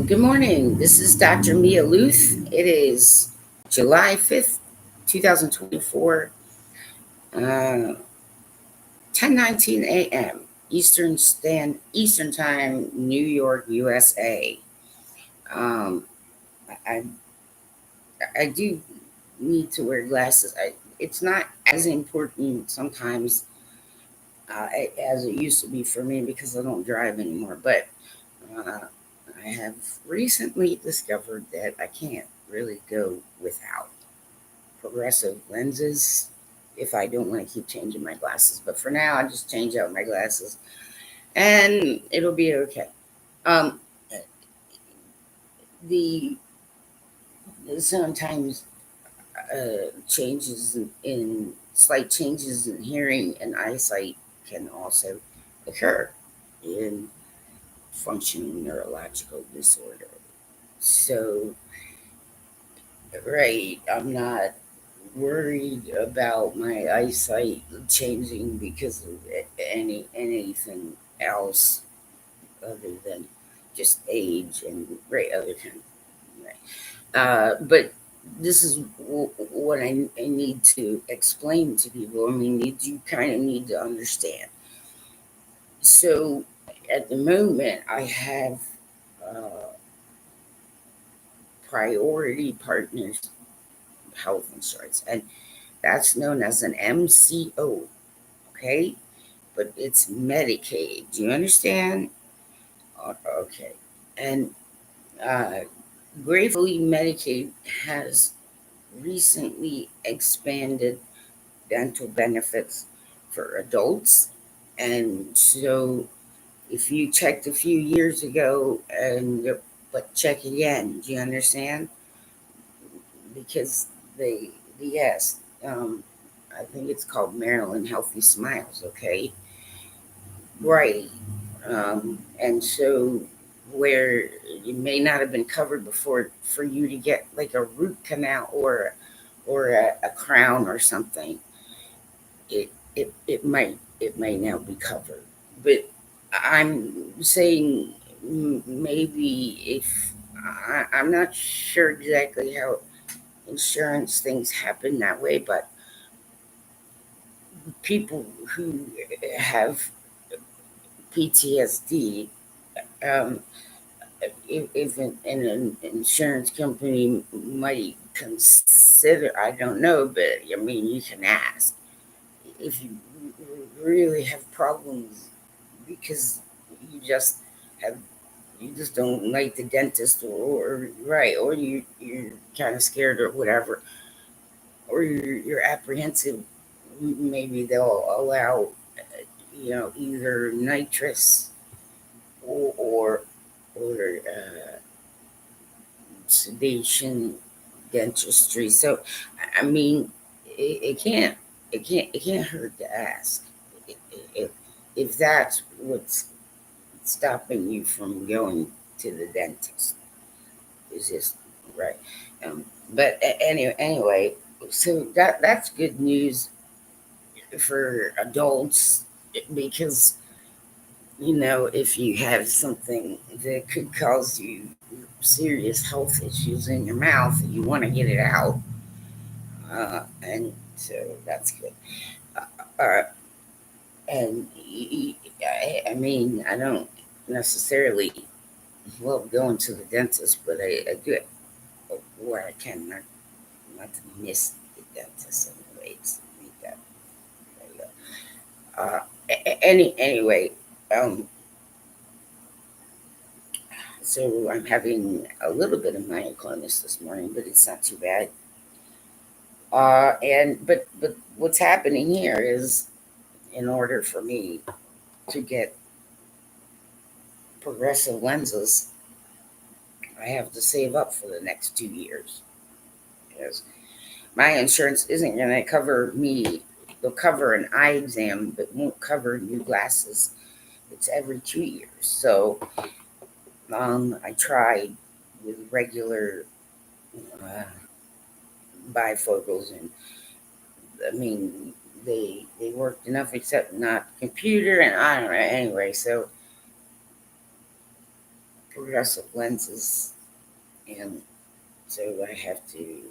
Good morning. This is Dr. Mia Lueth. It is July 5th, 2024, 10:19 a.m. Eastern Time, New York, USA. Um, I I do need to wear glasses. It's not as important sometimes as it used to be for me because I don't drive anymore. But uh, I have recently discovered that I can't really go without progressive lenses if I don't want to keep changing my glasses. But for now, I just change out my glasses and it'll be okay. Um, the sometimes changes in slight changes in hearing and eyesight can also occur in functioning neurological disorder. So, right, I'm not worried about my eyesight changing because of anything else other than just age and right other kind. Right. But this is what I need to explain to people. I mean, you kind of need to understand. So at the moment, I have uh, priority partners health insurance, and that's known as an MCO. Okay, but it's Medicaid. Do you understand? Okay. And uh, gratefully, Medicaid has recently expanded dental benefits for adults. And so if you checked a few years ago but check again, do you understand? Because yes, I think it's called Maryland Healthy Smiles, okay? Right. And so where you may not have been covered before for you to get like a root canal or a crown or something, it may now be covered. But I'm saying maybe if I'm not sure exactly how insurance things happen that way, but people who have PTSD, um, if an insurance company might consider, I don't know, but I mean, you can ask if you really have problems because you just have you just don't like the dentist or right or you're kind of scared or whatever or you're apprehensive, maybe they'll allow either nitrous or sedation dentistry. So I mean, it can't hurt to ask if if that's what's stopping you from going to the dentist. Is just right. But anyway, so that's good news for adults because if you have something that could cause you serious health issues in your mouth and you want to get it out, and so that's good. Uh, and I mean, I don't necessarily love going to the dentist, but I do it where I can, not to miss the dentist anyways. There you go. Anyway, um, so I'm having a little bit of myoclonus this morning, but it's not too bad. But what's happening here is, in order for me to get progressive lenses, I have to save up for the next 2 years. Because my insurance isn't going to cover me. They'll cover an eye exam, but won't cover new glasses. It's every 2 years. So I tried with regular uh, bifocals, and I mean they worked enough, except not computer, and I don't know. Anyway, so progressive lenses, and so I have to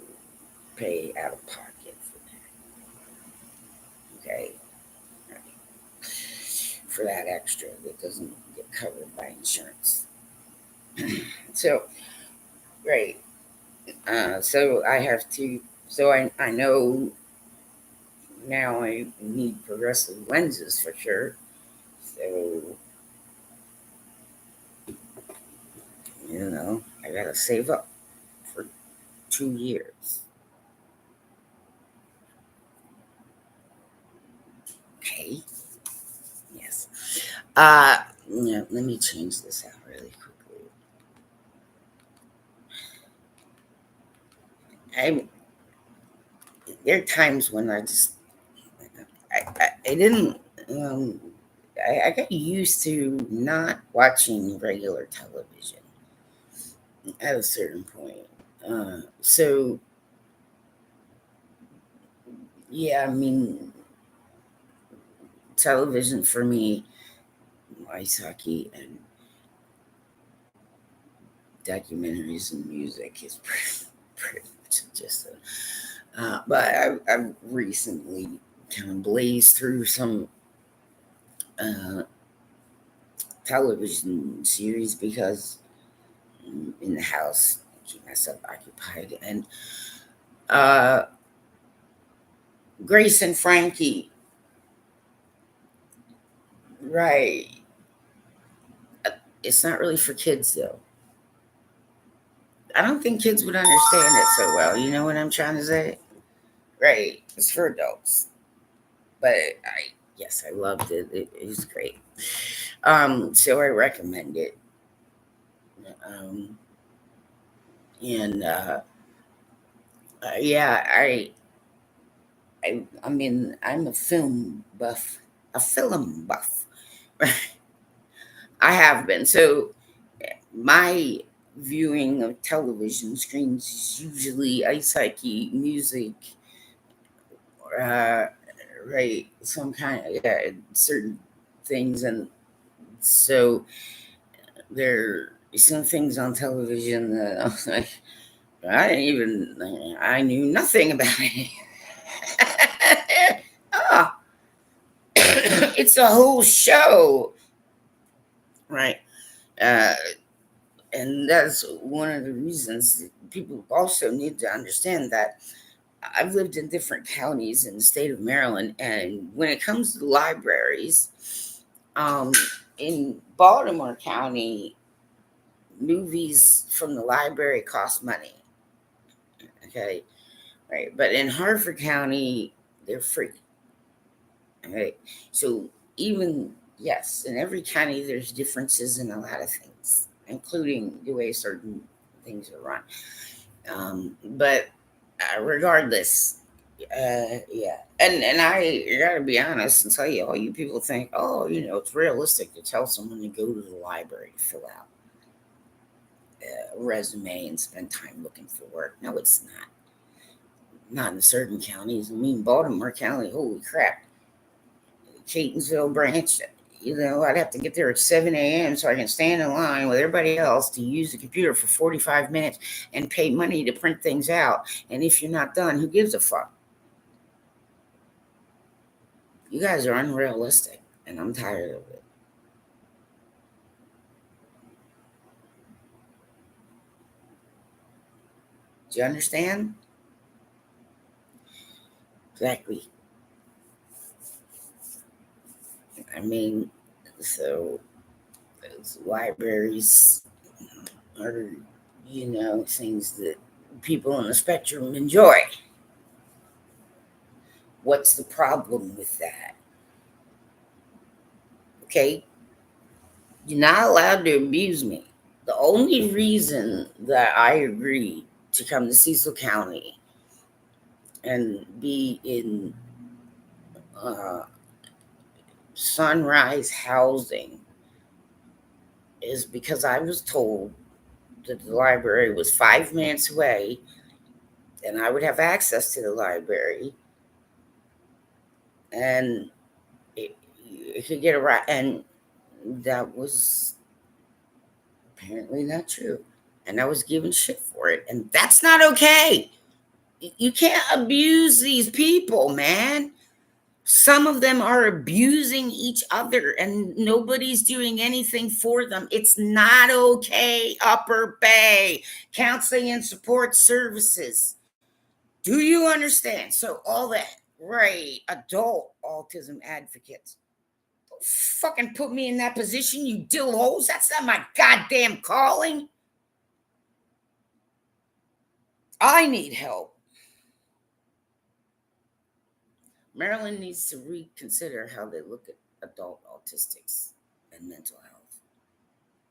pay out of pocket for that. Okay, for that extra that doesn't get covered by insurance. So, right. So I have to. So I know now I need progressive lenses for sure. So I gotta save up for 2 years. Okay. Yes. Yeah, let me change this out really quickly. I There are times when I didn't I got used to not watching regular television at a certain point. So yeah, I mean, television for me, ice hockey and documentaries and music is pretty much just but I've recently kind of blazed through some uh, television series because in the house, keep myself occupied. And uh, Grace and Frankie, right? It's not really for kids though. I don't think kids would understand it so well. You know what I'm trying to say? Right. It's for adults. But yes, I loved it. It was great. So I recommend it. Um, and yeah, I mean, I'm a film buff. I have been. So my viewing of television screens is usually ice hockey, music, uh, right? Some kind of, yeah, certain things. And so there are some things on television that I was like, I knew nothing about it. Ah, it's a whole show, right? Uh, and that's one of the reasons that people also need to understand that I've lived in different counties in the state of Maryland, and when it comes to libraries, um, in Baltimore County, movies from the library cost money. Okay, right, but in Harford County, they're free. Okay, so even yes, in every county, there's differences in a lot of things, including the way certain things are run. But regardless, yeah, and I gotta be honest and tell you, all you people think, oh, it's realistic to tell someone to go to the library to fill out a resume and spend time looking for work. No, it's not. Not in certain counties. I mean, Baltimore County, holy crap. Catonsville branch, I'd have to get there at 7 a.m. so I can stand in line with everybody else to use the computer for 45 minutes and pay money to print things out. And if you're not done, who gives a fuck? You guys are unrealistic, and I'm tired of it. Do you understand? Exactly. I mean, so those libraries are, things that people on the spectrum enjoy. What's the problem with that? Okay, you're not allowed to abuse me. The only reason that I agreed to come to Cecil County and be in uh, Sunrise Housing is because I was told that the library was 5 minutes away and I would have access to the library and it could get around. And that was Apparently not true. And I was given shit for it. And that's not okay. You can't abuse these people, man. Some of them are abusing each other and nobody's doing anything for them. It's not okay. Upper Bay Counseling and Support Services. Do you understand? So all that, right, adult autism advocates. Don't fucking put me in that position, you dill holes. That's not my goddamn calling. I need help. Maryland needs to reconsider how they look at adult autistics and mental health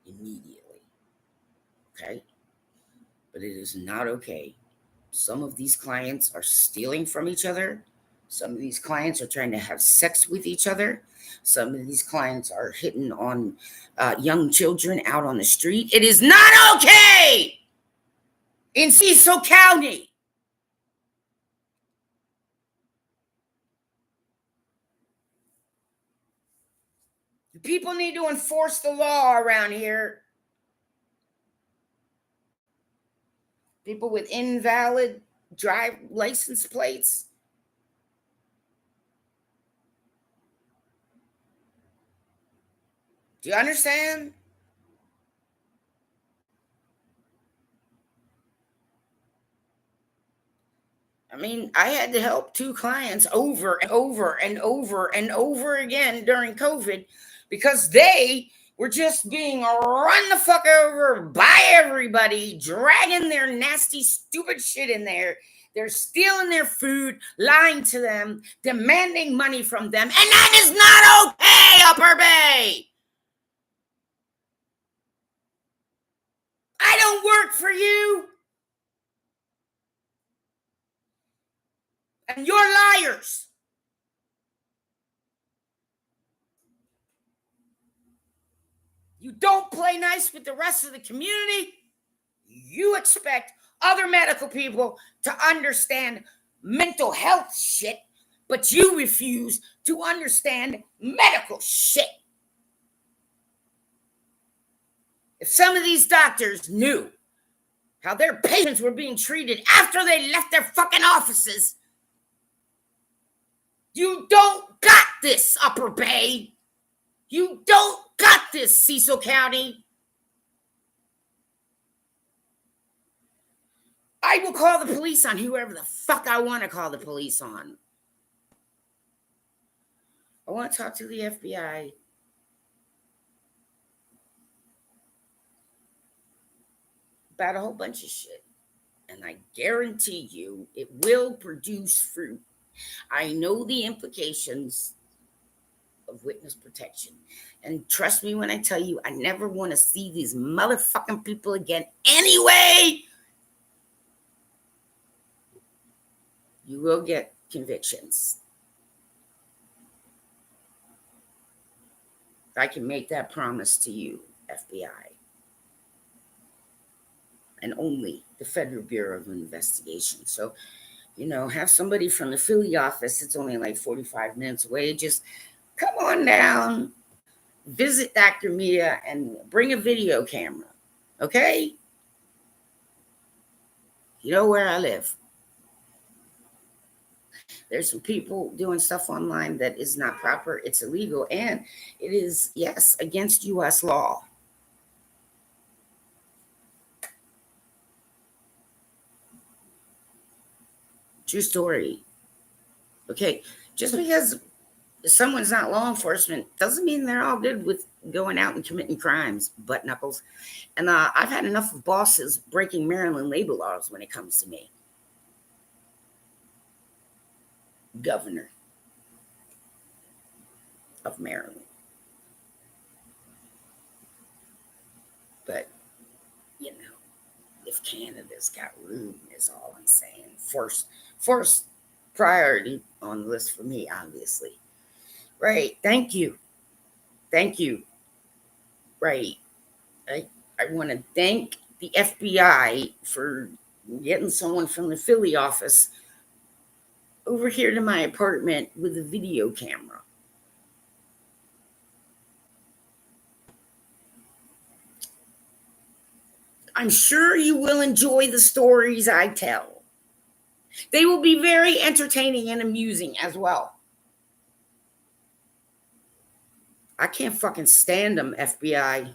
immediately. Okay? But it is not okay. Some of these clients are stealing from each other. Some of these clients are trying to have sex with each other. Some of these clients are hitting on young children out on the street. It is not okay in Cecil County. People need to enforce the law around here. People with invalid drive license plates. Do you understand? I mean, I had to help 2 clients over and over and over and over again during COVID because they were just being run the fuck over by everybody, dragging their nasty, stupid shit in there. They're stealing their food, lying to them, demanding money from them. And that is not okay, Upper Bay. I don't work for you. And you're liars. You don't play nice with the rest of the community. You expect other medical people to understand mental health shit, but you refuse to understand medical shit. If some of these doctors knew how their patients were being treated after they left their fucking offices, you don't got this, Upper Bay. You don't got this, Cecil County. I will call the police on whoever the fuck I want to call the police on. I want to talk to the FBI. About a whole bunch of shit. And I guarantee you it will produce fruit. I know the implications of witness protection. And trust me when I tell you, I never want to see these motherfucking people again anyway. You will get convictions. I can make that promise to you, FBI. And only the Federal Bureau of Investigation. So, have somebody from the Philly office. It's only like 45 minutes away. Just come on down, visit Dr. Mia, and bring a video camera. Okay? You know where I live. There's some people doing stuff online that is not proper. It's illegal. And it is, yes, against U.S. law. True story. Okay, just because someone's not law enforcement doesn't mean they're all good with going out and committing crimes, butt knuckles. And I've had enough of bosses breaking Maryland labor laws when it comes to me. Governor of Maryland. But, if Canada's got room is all I'm saying. First priority on the list for me, obviously. Right. Thank you. Right. I want to thank the FBI for getting someone from the Philly office over here to my apartment with a video camera. I'm sure you will enjoy the stories I tell. They will be very entertaining and amusing as well. I can't fucking stand them, FBI.